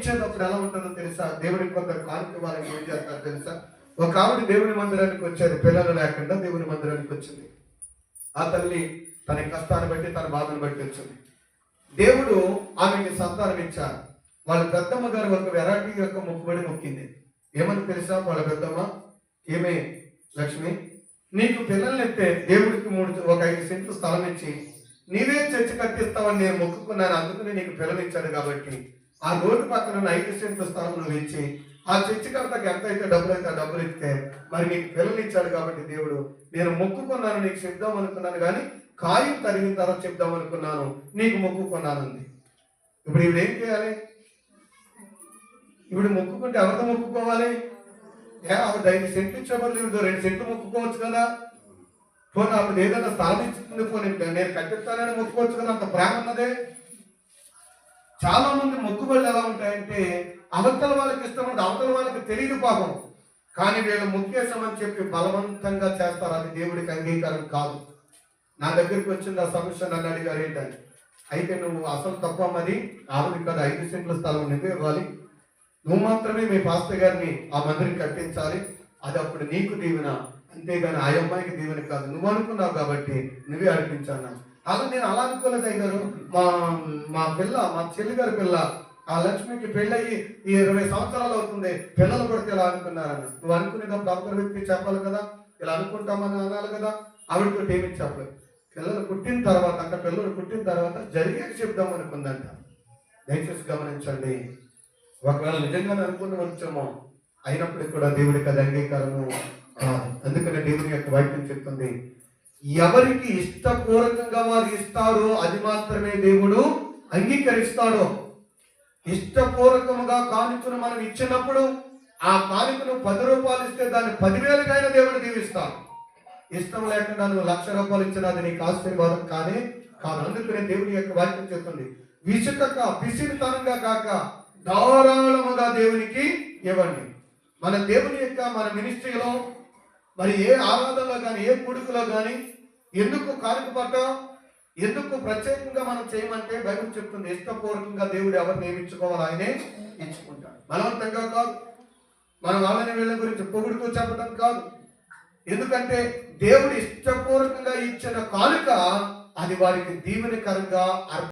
ఇచ్చేటప్పుడు ఎలా ఉంటుందో తెలుసా? దేవుడికి కొందరు కానుక వాళ్ళకి ఏం చేస్తారు తెలుసా? ఒక ఆవిడ దేవుని మందిరానికి వచ్చారు, పిల్లలు లేకుండా దేవుని మందిరానికి వచ్చింది. ఆ తల్లి తన కష్టాన్ని బట్టి, తన బాధను బట్టి వచ్చింది. దేవుడు ఆమెకి సంతానం ఇచ్చారు. వాళ్ళ పెద్దమ్మ గారు ఒక వెరైటీ యొక్క మొక్కుబడి మొక్కింది. ఏమని తెలుసా? వాళ్ళ పెద్దమ్మ, ఏమే లక్ష్మి, నీకు పిల్లల్ని ఎత్తే దేవుడికి 5 సెంట్లు స్థలం ఇచ్చి నీవే చర్చి కట్టిస్తావని నేను మొక్కుకున్నాను, అందుకని నీకు పిల్లలు ఇచ్చాడు కాబట్టి ఆ రోడ్డు పక్కన 5 సెంట్లు స్థలం నువ్వు ఇచ్చి ఆ చర్చి కడతకి ఎంత అయితే డబ్బులు అయితే ఆ డబ్బులు ఇస్తే మరి నీకు పిల్లలు ఇచ్చాడు కాబట్టి దేవుడు, నేను మొక్కుకున్నాను, నీకు చెప్దాం అనుకున్నాను, కానీ కాయం తరిగిన తర్వాత చెప్దాం అనుకున్నాను, నీకు మొక్కుకున్నాను అంది. ఇప్పుడు ఇవి ఏం చేయాలి? ఇప్పుడు మొక్కుకుంటే ఎవరితో మొక్కుకోవాలి? ఆవిడ 5 సెంట్లు ఇచ్చే బదులు 2 సెంట్లు మొక్కుకోవచ్చు కదా. పోనీ అప్పుడు ఏదైనా స్థలం ఇచ్చింది, పోనీ నేను కట్టిస్తానని మొక్కుకోవచ్చు కదా. అంత ప్రేమ ఉన్నదే. చాలా మంది మొక్కుబడులు ఎలా ఉంటాయంటే అవతల వాళ్ళకి ఇష్టం ఉంటుంది, అవతల వాళ్ళకి తెలియదు పాపం, కానీ వీళ్ళు మొక్కేసామని చెప్పి బలవంతంగా చేస్తారు. అది దేవుడికి అంగీకారం కాదు. నా దగ్గరికి వచ్చింది ఆ సమస్య, నన్ను అడిగారు ఏంటని. అయితే నువ్వు అసలు తప్పమ్మది, ఆవిడ కదా 5 సెంట్ల స్థలం నువ్వే ఇవ్వాలి, నువ్వు మాత్రమే మీ పాస్టర్ గారిని ఆ మందిరం కట్టించాలి, అది అప్పుడు నీకు దీవెన, అంతేగాని ఆ అమ్మాయికి దీవెన కాదు, నువ్వు అనుకున్నావు కాబట్టి నువ్వే అడిపించాను. అలా నేను అలా అనుకోలేదు అయ్యారు. మా చెల్లి గారి పిల్ల ఆ లక్ష్మికి పెళ్ళయి 20 సంవత్సరాలు అవుతుంది, పిల్లలు కొడితే ఇలా అనుకున్నారన్న. నువ్వు అనుకునేటప్పుడు అవతల వ్యక్తి చెప్పాలి కదా, ఇలా అనుకుంటామని అనాలి కదా. ఆవిడతో ఏమి చెప్పలేదు. పిల్లలు పుట్టిన తర్వాత జరిగేది చెప్దాం అనుకుందంట. దయచేసి గమనించండి. ఒకవేళ నిజంగానే అనుకుని వచ్చామో అయినప్పటికీ కూడా దేవుడికి అది అంగీకారము కాదు. అందుకనే దేవుని యొక్క వాక్యం చెప్తుంది, ఎవరికి ఇష్టపూర్వకంగా వారు ఇస్తారో అది మాత్రమే దేవుడు అంగీకరిస్తాడు. ఇష్టపూర్వకముగా కానుకను మనం ఇచ్చినప్పుడు ఆ కానుకను 10 రూపాయలు ఇస్తే దాన్ని 10,000 దేవుడు దీవిస్తాడు. ఇష్టం లేకుండా నువ్వు 1,00,000 రూపాయలు ఇచ్చినా అది నీకు ఆశీర్వాదం కానే కాదు. అందుకనే దేవుని యొక్క వాక్యం చెప్తుంది, విసుకక పిసిరితనంగా కాక ధారాళముగా దేవునికి ఇవ్వండి. మన దేవుని యొక్క మన మినిస్ట్రీలో మరి ఏ ఆరాధనలో కానీ ఏ కొడుకులో కానీ ఎందుకు కానుక పట్టాం, ఎందుకు ప్రత్యేకంగా మనం చేయమంటే బైబిల్ చెప్తుంది, ఇష్టపూర్వకంగా దేవుడు ఎవరిని నియమించుకోవాలి ఆయనే ఎంచుకుంటాడు. బలవంతంగా కాదు, మనం వాళ్ళని వీళ్ళ గురించి పొగుడుతూ చెప్పడం కాదు. ఎందుకంటే దేవుడు ఇష్టపూర్వకంగా ఇచ్చిన కానుక అది వారికి దీవెనకరంగా